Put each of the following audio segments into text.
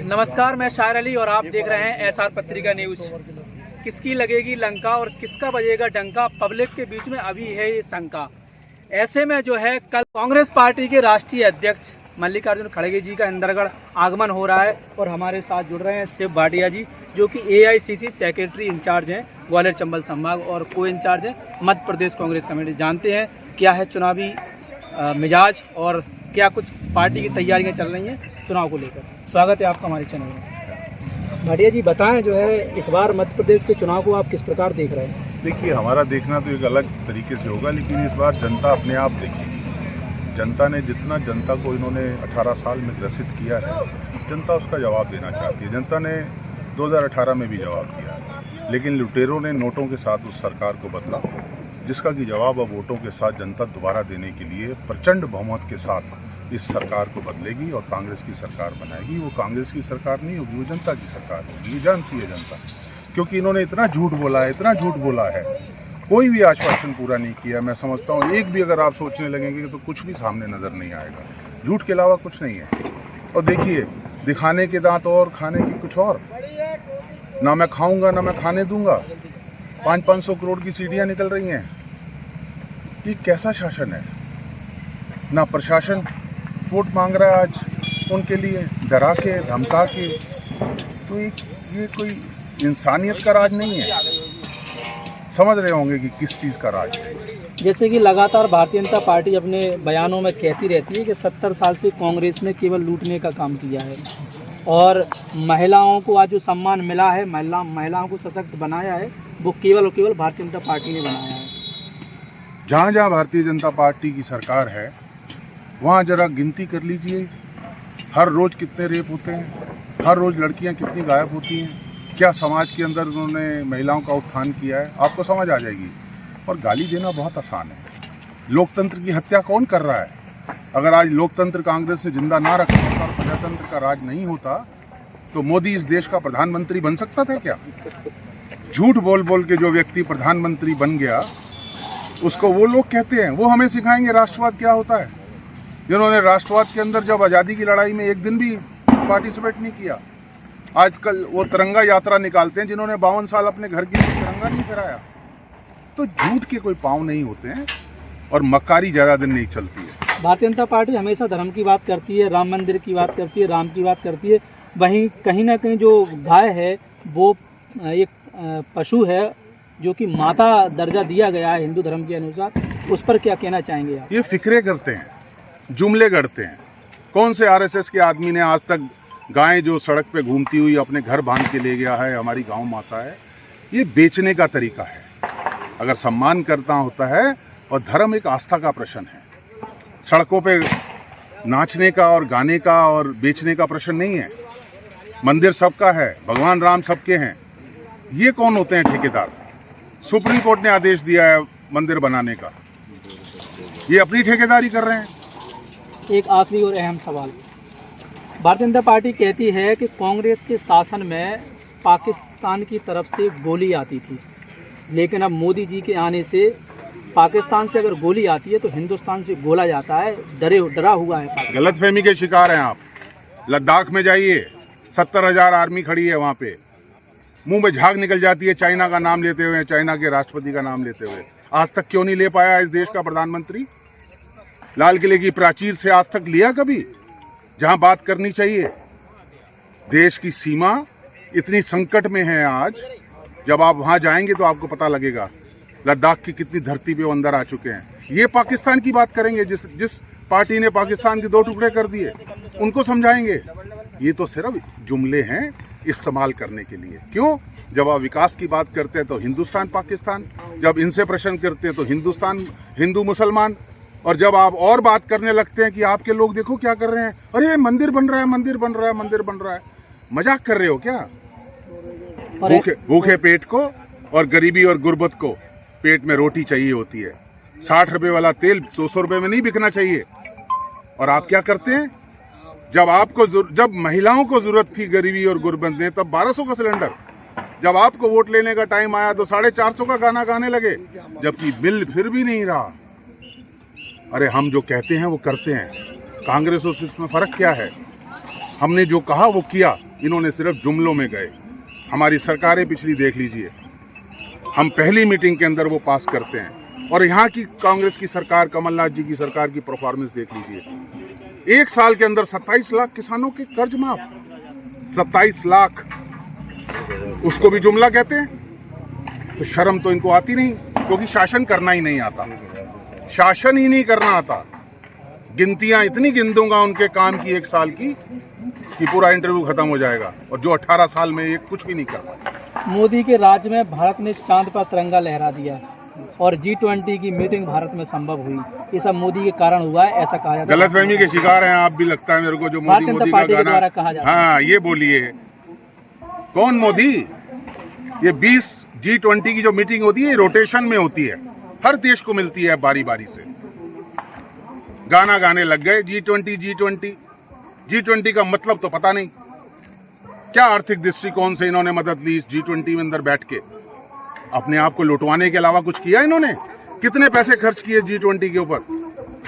नमस्कार, मैं शायर अली और आप देख रहे हैं एसआर पत्रिका न्यूज। किसकी लगेगी लंका और किसका बजेगा डंका, पब्लिक के बीच में अभी है ये शंका। ऐसे में जो है कल कांग्रेस पार्टी के राष्ट्रीय अध्यक्ष मल्लिकार्जुन खड़गे जी का इंदरगढ़ आगमन हो रहा है और हमारे साथ जुड़ रहे हैं शिव भाटिया जी, जो कि एआईसीसी सेक्रेटरी इंचार्ज हैं ग्वालियर चंबल संभाग और को इंचार्ज हैं मध्य प्रदेश कांग्रेस कमेटी। जानते हैं क्या है चुनावी मिजाज और क्या कुछ पार्टी की तैयारियां चल रही हैं चुनाव को लेकर। स्वागत है आपका हमारे चैनल में। भाटिया जी बताएं, जो है इस बार मध्य प्रदेश के चुनाव को आप किस प्रकार देख रहे हैं? देखिए, हमारा देखना तो एक अलग तरीके से होगा, लेकिन इस बार जनता अपने आप देखेगी। जनता ने जितना जनता को इन्होंने 18 साल में ग्रसित किया है, जनता उसका जवाब देना चाहती है। जनता ने 2018 में भी जवाब दिया, लेकिन लुटेरों ने नोटों के साथ उस सरकार को बदला, जिसका कि जवाब अब वोटों के साथ जनता दोबारा देने के लिए प्रचंड बहुमत के साथ इस सरकार को बदलेगी और कांग्रेस की सरकार बनाएगी। वो कांग्रेस की सरकार नहीं होगी, वो जनता की सरकार होगी। ये जानती है जनता, क्योंकि इन्होंने इतना झूठ बोला है, इतना झूठ बोला है, कोई भी आश्वासन पूरा नहीं किया। मैं समझता हूँ एक भी अगर आप सोचने लगेंगे तो कुछ भी सामने नजर नहीं आएगा। झूठ के अलावा कुछ नहीं है। और देखिए, दिखाने के दांत और खाने की कुछ और। ना मैं खाऊंगा ना मैं खाने दूंगा। 500 करोड़ की सीढ़ियाँ निकल रही हैं। ये कैसा शासन है? ना प्रशासन वोट मांग रहा है आज उनके लिए, डरा के धमका के। तो ये कोई इंसानियत का राज नहीं है। समझ रहे होंगे कि किस चीज़ का राज है। जैसे कि लगातार भारतीय जनता पार्टी अपने बयानों में कहती रहती है कि 70 साल से कांग्रेस ने केवल लूटने का काम किया है और महिलाओं को आज जो सम्मान मिला है, महिलाओं को सशक्त बनाया है, वो केवल और केवल भारतीय जनता पार्टी ने बनाया है। जहाँ जहाँ भारतीय जनता पार्टी की सरकार है, वहाँ जरा गिनती कर लीजिए, हर रोज़ कितने रेप होते हैं, हर रोज़ लड़कियाँ कितनी गायब होती हैं, क्या समाज के अंदर उन्होंने महिलाओं का उत्थान किया है, आपको समझ आ जाएगी। और गाली देना बहुत आसान है। लोकतंत्र की हत्या कौन कर रहा है? अगर आज लोकतंत्र कांग्रेस ने जिंदा ना रखा होता और प्रजातंत्र का राज नहीं होता, तो मोदी इस देश का प्रधानमंत्री बन सकता था क्या? झूठ बोल बोल के जो व्यक्ति प्रधानमंत्री बन गया, उसको वो लोग कहते हैं, वो हमें सिखाएंगे राष्ट्रवाद क्या होता है, जिन्होंने राष्ट्रवाद के अंदर जब आज़ादी की लड़ाई में एक दिन भी पार्टिसिपेट नहीं किया। आजकल वो तिरंगा यात्रा निकालते हैं, जिन्होंने 52 साल अपने घर के लिए तिरंगा नहीं फहराया। तो झूठ के कोई पाँव नहीं होते हैं और मक्कारी ज़्यादा दिन नहीं चलती है। भारतीय जनता पार्टी हमेशा धर्म की बात करती है, राम मंदिर की बात करती है, राम की बात करती है। वहीं कहीं ना कहीं जो गाय है वो एक पशु है जो कि माता दर्जा दिया गया है हिंदू धर्म के अनुसार। उस पर क्या कहना चाहेंगे आप? ये फिक्रे करते हैं, जुमले गढ़ते हैं। कौन से आरएसएस के आदमी ने आज तक गाय जो सड़क पे घूमती हुई अपने घर बांध के ले गया है, हमारी गांव माता है? ये बेचने का तरीका है। अगर सम्मान करता होता है, और धर्म एक आस्था का प्रश्न है, सड़कों पे नाचने का और गाने का और बेचने का प्रश्न नहीं है। मंदिर सबका है, भगवान राम सबके हैं। ये कौन होते हैं ठेकेदार? सुप्रीम कोर्ट ने आदेश दिया है मंदिर बनाने का, ये अपनी ठेकेदारी कर रहे हैं। एक आखिरी और अहम सवाल, भारतीय जनता पार्टी कहती है कि कांग्रेस के शासन में पाकिस्तान की तरफ से गोली आती थी, लेकिन अब मोदी जी के आने से पाकिस्तान से अगर गोली आती है तो हिंदुस्तान से गोला जाता है। डरा हुआ है। गलतफहमी के शिकार हैं आप। लद्दाख में जाइए, 70,000 आर्मी खड़ी है वहाँ पे, मुंह में झाग निकल जाती है चाइना का नाम लेते हुए, चाइना के राष्ट्रपति का नाम लेते हुए। आज तक क्यों नहीं ले पाया इस देश का प्रधानमंत्री? लाल किले की प्राचीर से आज तक लिया कभी? जहां बात करनी चाहिए। देश की सीमा इतनी संकट में है आज, जब आप वहां जाएंगे तो आपको पता लगेगा लद्दाख की कितनी धरती पे वो अंदर आ चुके हैं। ये पाकिस्तान की बात करेंगे, जिस पार्टी ने पाकिस्तान के 2 टुकड़े कर दिए, उनको समझाएंगे। ये तो सिर्फ जुमले हैं इस्तेमाल करने के लिए। क्यों? जब आप विकास की बात करते हैं तो हिंदुस्तान पाकिस्तान, जब इनसे प्रश्न करते हैं तो हिंदुस्तान हिंदू मुसलमान, और जब आप और बात करने लगते हैं कि आपके लोग देखो क्या कर रहे हैं, अरे मंदिर बन रहा है, मंदिर बन रहा है, मंदिर बन रहा है, मजाक कर रहे हो क्या? भूखे पेट को और गरीबी और गुर्बत को पेट में रोटी चाहिए होती है। 60 रुपए वाला तेल 100 रुपए में नहीं बिकना चाहिए। और आप क्या करते हैं? जब महिलाओं को जरूरत थी गरीबी और गुर्बत में, तब 1200 का सिलेंडर। जब आपको वोट लेने का टाइम आया तो 450 का गाना गाने लगे, जबकि बिल फिर भी नहीं रहा। अरे हम जो कहते हैं वो करते हैं। कांग्रेस और इसमें फर्क क्या है? हमने जो कहा वो किया, इन्होंने सिर्फ जुमलों में गए। हमारी सरकारें पिछली देख लीजिए, हम पहली मीटिंग के अंदर वो पास करते हैं। और यहाँ की कांग्रेस की सरकार, कमलनाथ जी की सरकार की परफॉर्मेंस देख लीजिए। 1 साल के अंदर 27 लाख किसानों के कर्ज माफ। 27 लाख, उसको भी जुमला कहते हैं? तो शर्म तो इनको आती नहीं, क्योंकि शासन करना ही नहीं आता, शासन ही नहीं करना आता। गिनतियां इतनी गिन दूंगा उनके काम की 1 साल की कि पूरा इंटरव्यू खत्म हो जाएगा। और जो 18 साल में ये कुछ भी नहीं कर पाए। मोदी के राज में भारत ने चांद पर तिरंगा लहरा दिया और G20 की मीटिंग भारत में संभव हुई। ये सब मोदी के कारण हुआ है, ऐसा कहा जाता है। गलतफहमी के शिकार हैं आप भी, लगता है मेरे को। जो मोदी मोदी का गाना, हाँ ये बोलिए, कौन मोदी? ये 20 G20 की जो मीटिंग होती है रोटेशन में होती है, हर देश को मिलती है बारी बारी से। गाना गाने लग गए G20 का मतलब तो पता नहीं। क्या आर्थिक दृष्टिकोण से इन्होंने मदद ली इस G20 में अंदर बैठ के? अपने आप को लुटवाने के अलावा कुछ किया इन्होंने? कितने पैसे खर्च किए G20 के ऊपर?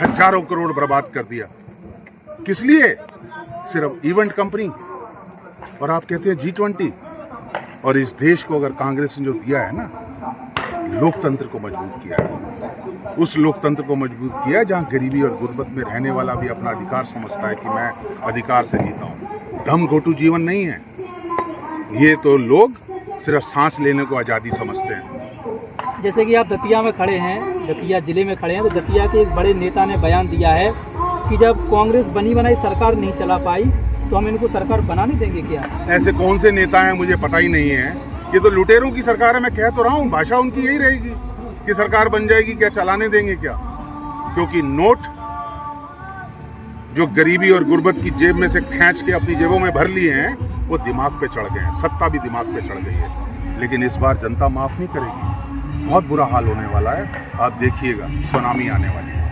हजारों करोड़ बर्बाद कर दिया। किस लिए? सिर्फ इवेंट कंपनी। और आप कहते हैं G20। और इस देश को अगर कांग्रेस ने जो दिया है ना, लोकतंत्र को मजबूत किया है। उस लोकतंत्र को मजबूत किया है जहां गरीबी और गुर्बत में रहने वाला भी अपना अधिकार समझता है कि मैं अधिकार से जीता हूं। दम घोटू जीवन नहीं है ये, तो लोग सिर्फ सांस लेने को आज़ादी समझते हैं। जैसे कि आप दतिया में खड़े हैं, दतिया जिले में खड़े हैं, तो दतिया के एक बड़े नेता ने बयान दिया है कि जब कांग्रेस बनी बनाई सरकार नहीं चला पाई तो हम इनको सरकार बनाने देंगे क्या? ऐसे कौन से नेता हैं मुझे पता ही नहीं है। ये तो लुटेरों की सरकार है, मैं कह तो रहा हूँ। भाषा उनकी यही रहेगी कि सरकार बन जाएगी, क्या चलाने देंगे क्या? क्योंकि नोट जो गरीबी और गुर्बत की जेब में से खींच के अपनी जेबों में भर लिए हैं, वो दिमाग पे चढ़ गए हैं। सत्ता भी दिमाग पे चढ़ गई है। लेकिन इस बार जनता माफ नहीं करेगी। बहुत बुरा हाल होने वाला है, आप देखिएगा, सुनामी आने वाली है।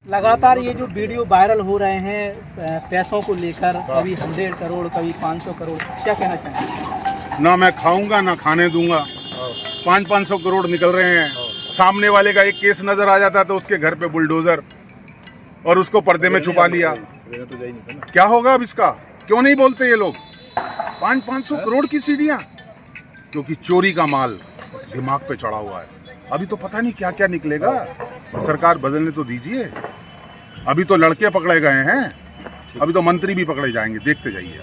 लगातार ये जो वीडियो वायरल हो रहे हैं पैसों को लेकर, कभी 100 करोड़, कभी 500 करोड़, क्या कहना चाहेंगे? ना मैं खाऊंगा ना खाने दूंगा। 500 करोड़ निकल रहे हैं। सामने वाले का एक केस नजर आ जाता है तो उसके घर पे बुलडोजर, और उसको पर्दे में छुपा लिया। क्या होगा अब इसका? क्यों नहीं बोलते ये लोग? 500 करोड़ की सीढ़ियां, क्योंकि चोरी का माल दिमाग पे चढ़ा हुआ है। अभी तो पता नहीं क्या क्या निकलेगा। सरकार बदलने तो दीजिए। अभी तो लड़के पकड़े गए हैं, अभी तो मंत्री भी पकड़े जाएंगे, देखते जाइए।